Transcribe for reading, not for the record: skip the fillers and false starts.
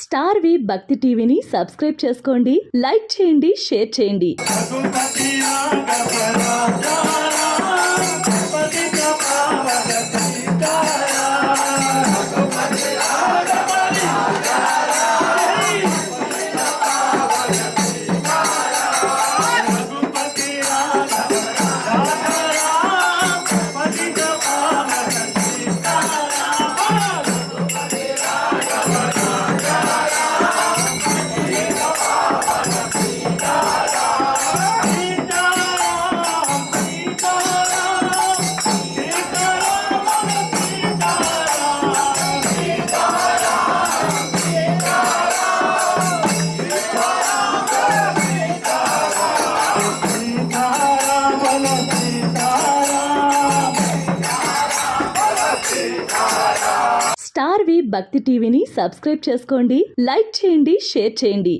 Star వి భక్తి టీవీని subscribe చేసుకోండి, లైక్ చేయండి, షేర్ చేయండి. స్టార్ వి భక్తి టీవీని సబ్స్క్రైబ్ చేసుకోండి, లైక్ చేయండి, షేర్ చేయండి.